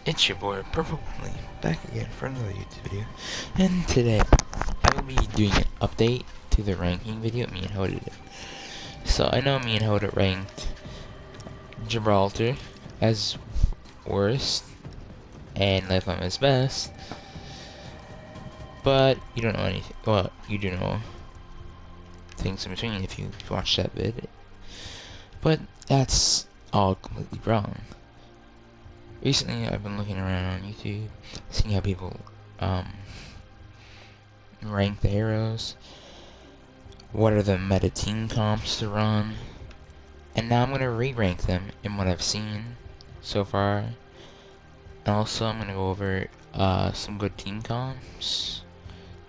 It's your boy Purple Lee, back again for another YouTube video, and today I will be doing an update to the ranking video me and Hoda did. So I know me and Hoda ranked Gibraltar as worst and Lifeline as best, but you don't know anything. Well, you do know things in between if you watch that vid, but that's all completely wrong. Recently, I've been looking around on YouTube, seeing how people rank the heroes, what are the meta team comps to run, and now I'm going to re-rank them in what I've seen so far. And also, I'm going to go over some good team comps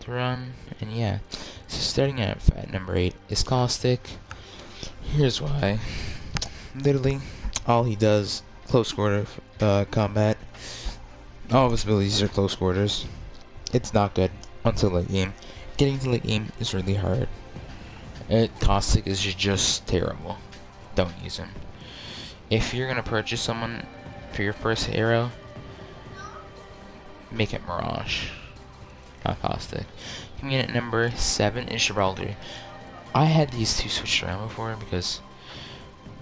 to run, and yeah. So starting at number 8 is Caustic. Here's why. Literally, all he does, close quarter combat. All of his abilities are close quarters. It's not good until late game. Getting to late game is really hard. Caustic is just terrible. Don't use him. If you're gonna purchase someone for your first hero, make it Mirage, not Caustic. Coming in at number 7 is Gibraltar. I had these two switched around before because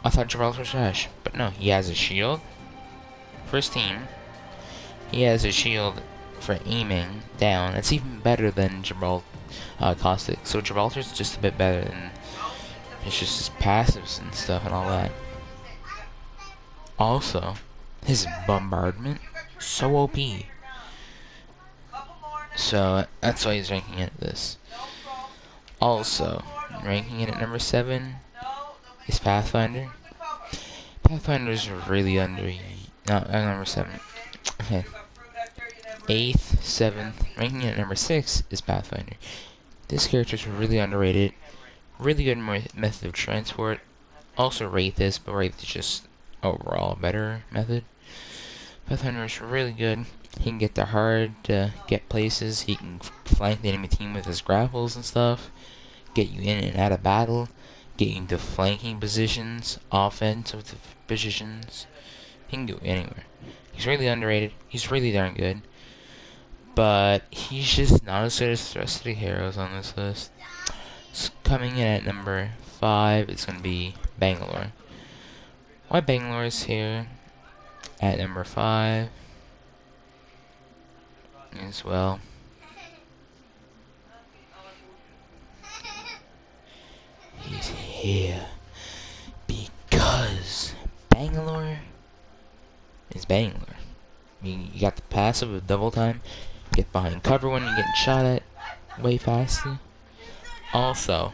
I thought Gibraltar was trash, but no, he has a shield for his team. He has a shield for aiming down. It's even better than Caustic. So Gibraltar's just a bit better than it's just his passives and stuff and all that. Also, his bombardment, so OP. So that's why he's ranking it this. Also, ranking it at number 7 is Pathfinder. Pathfinder's really under. Not number 7. Okay. 8th, 7th, ranking it at number 6 is Pathfinder. This character's really underrated. Really good method of transport. Also Wraith is, but Wraith is just overall a better method. Pathfinder is really good. He can get there hard to get places. He can flank the enemy team with his grapples and stuff. Get you in and out of battle. Get you into flanking positions, offensive positions. He can go anywhere. He's really underrated. He's really darn good. But he's just not as good as the rest of the heroes on this list. So coming in at number 5 is going to be Bangalore. Why Bangalore is here at number 5 as well. He's here because Bangalore is Bangalore. You got the passive of double time. Get behind cover when you're getting shot at way faster. Also,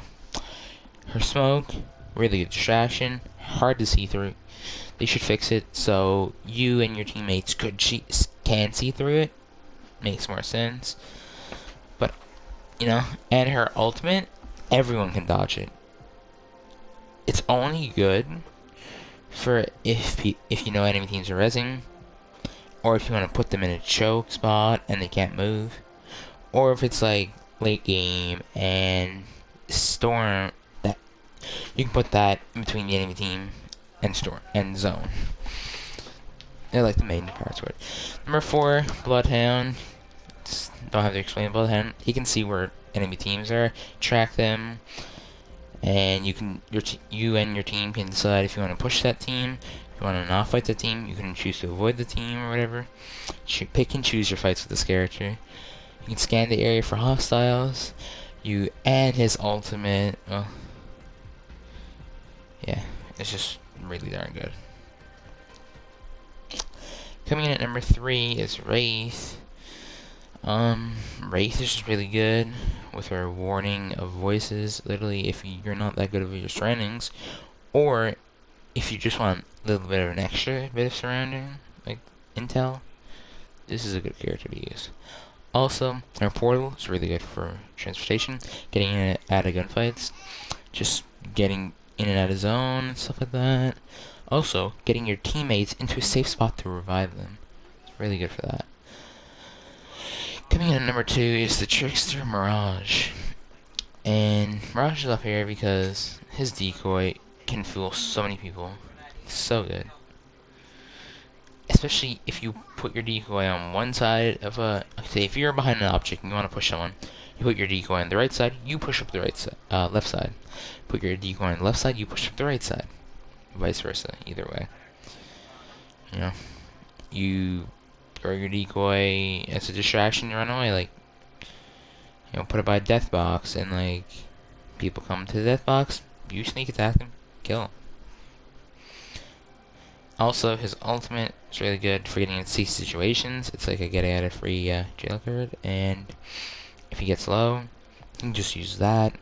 her smoke, really good distraction, hard to see through. They should fix it so you and your teammates can see through it. Makes more sense. But, you know, and her ultimate, everyone can dodge it. It's only good for if you know enemy teams are rezzing, or if you want to put them in a choke spot and they can't move, or if it's like late game and storm, that you can put that in between the enemy team and storm and zone. They're like the main parts of it. Number 4, Bloodhound. Don't have to explain Bloodhound. He can see where enemy teams are, track them, and you and your team can decide if you want to push that team. If you want to not fight the team, you can choose to avoid the team or whatever. Pick and choose your fights with this character. You can scan the area for hostiles. You and his ultimate. Well, yeah, it's just really darn good. Coming in at number 3 is Wraith. Wraith is just really good with her warning of voices. Literally, if you're not that good with your surroundings, or if you just want a little bit of an extra bit of surrounding, like intel, this is a good character to use. Also, her portal is really good for transportation, getting in and out of gunfights, just getting in and out of zone and stuff like that. Also, getting your teammates into a safe spot to revive them. It's really good for that. Coming in at number 2 is the Trickster Mirage. And Mirage is up here because his decoy can fool so many people. It's so good. especially if you put your decoy on one side of a, say if you're behind an object and you want to push someone, you put your decoy on the right side, you push up the right side, left side. Put your decoy on the left side, you push up the right side. Vice versa, either way. You know, you throw your decoy as a distraction, you run away, like, you know, put it by a death box, and like, people come to the death box, you sneak attack them, kill them. Also, his ultimate is really good for getting in safe situations. It's like a get out of free jail card, and if he gets low, you can just use that.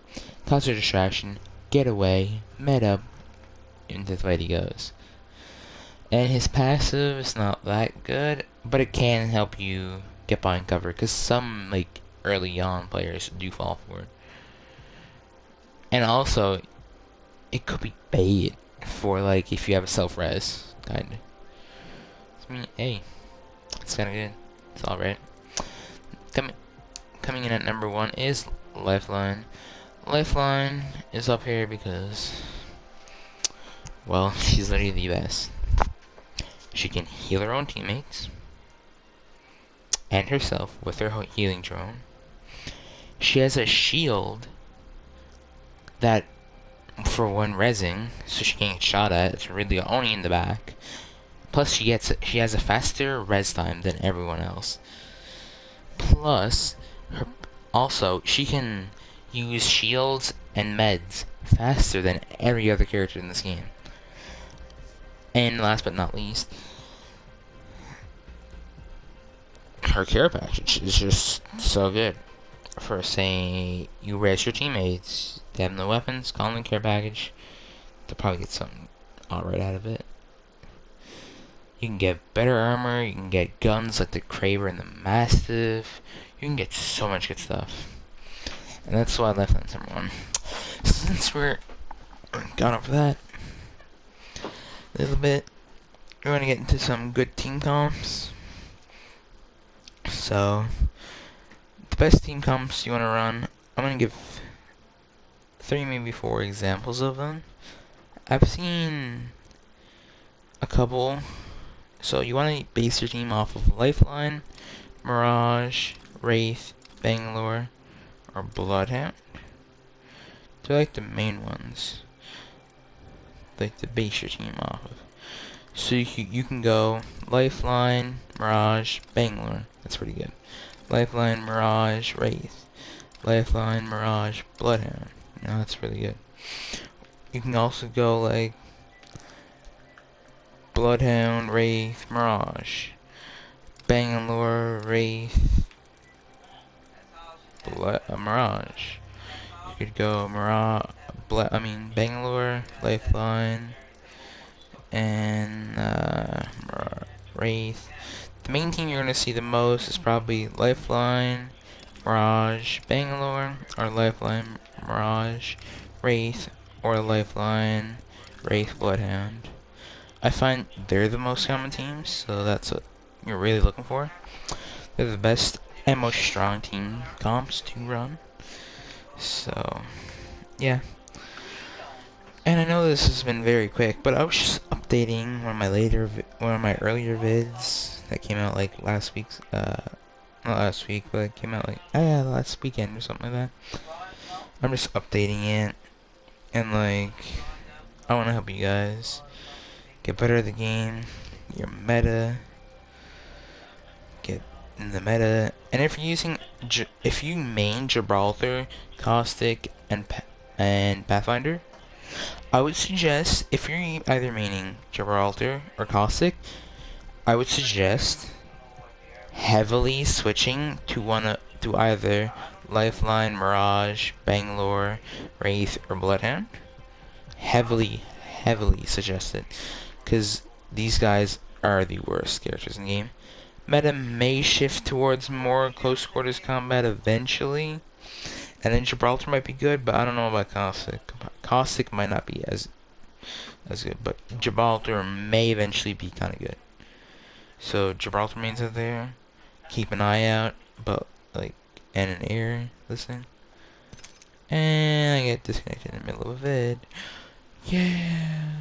Cause a distraction, get away, meta, into the fight he goes. And his passive is not that good, but it can help you get behind cover, because some like early on players do fall for it. And also, it could be bait for like if you have a self-res, kinda. I mean, hey, it's kinda good. It's alright. Coming in at number 1 is Lifeline. Lifeline is up here because, well, she's literally the best. She can heal her own teammates and herself with her healing drone. She has a shield that, for when rezzing, so she can't get shot at, it's really only in the back. Plus, she has a faster res time than everyone else. Plus, also, she can use shields and meds faster than every other character in this game. And last but not least, her care package is just so good. For, say, you res your teammates, they have no weapons, call them care package, they'll probably get something alright out of it. You can get better armor, you can get guns like the Kraber and the Mastiff, you can get so much good stuff. And that's why I left on number 1. Since we're gone over that a little bit, we're going to get into some good team comps. So, the best team comps you want to run, I'm going to give 3, maybe 4 examples of them. I've seen a couple. So you want to base your team off of Lifeline, Mirage, Wraith, Bangalore, or Bloodhound. They're like the main ones, like to base your team off of. So you can go Lifeline, Mirage, Bangalore. That's pretty good. Lifeline, Mirage, Wraith. Lifeline, Mirage, Bloodhound. You know, that's really good. You can also go like Bloodhound, Wraith, Mirage. Bangalore, Wraith, Mirage. You could go Bangalore, Lifeline, and Wraith. The main team you're gonna see the most is probably Lifeline, Mirage, Bangalore, or Lifeline, Mirage, Wraith, or Lifeline, Wraith, Bloodhound. I find they're the most common teams, so that's what you're really looking for. They're the best and most strong team comps to run. So, yeah. And I know this has been very quick, but I was just updating one of my earlier vids that came out like last week's, not last week, but it came out like, last weekend or something like that. I'm just updating it, and like, I want to help you guys get better at the game, your meta, get in the meta, and if you're using, if you main Gibraltar, Caustic, and Pathfinder, I would suggest, if you're either maining Gibraltar or Caustic, I would suggest heavily switching to either Lifeline, Mirage, Bangalore, Wraith, or Bloodhound. Heavily suggested, because these guys are the worst characters in the game. Meta may shift towards more close quarters combat eventually, and then Gibraltar might be good, but I don't know about Caustic. Caustic might not be as good, but Gibraltar may eventually be kind of good. So Gibraltar mains out there, keep an eye out, but like, and an ear, listen. And I get disconnected in the middle of a vid. Yeah,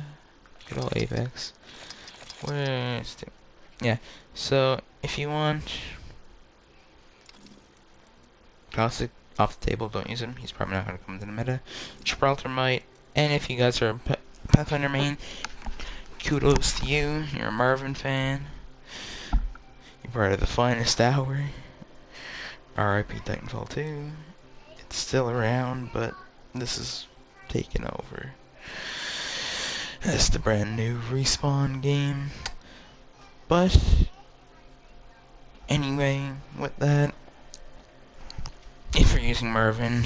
good old Apex. Where's the yeah. So if you want Caustic off the table, don't use him. He's probably not going to come into the meta. Gibraltar might. And if you guys are a Pathfinder main, kudos to you. You're a Marvin fan. You're part of the finest hour. R.I.P. Titanfall 2. It's still around, but this is taken over. That's the brand new Respawn game. But anyway, with that, if you're using Marvin,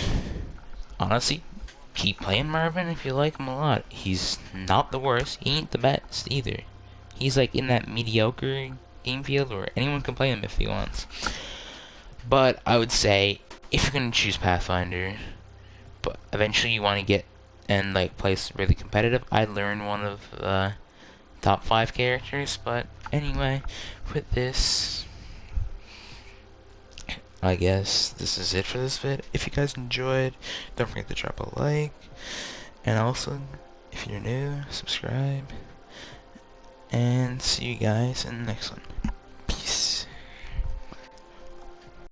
honestly, keep playing Marvin if you like him a lot. He's not the worst. He ain't the best either. He's like in that mediocre game field where anyone can play him if he wants. But I would say if you're gonna choose Pathfinder, but eventually you want to get and like play really competitive, I'd learn one of the top 5 characters. But anyway, with this, I guess this is it for this vid. If you guys enjoyed, don't forget to drop a like, and also, if you're new, subscribe, and see you guys in the next one.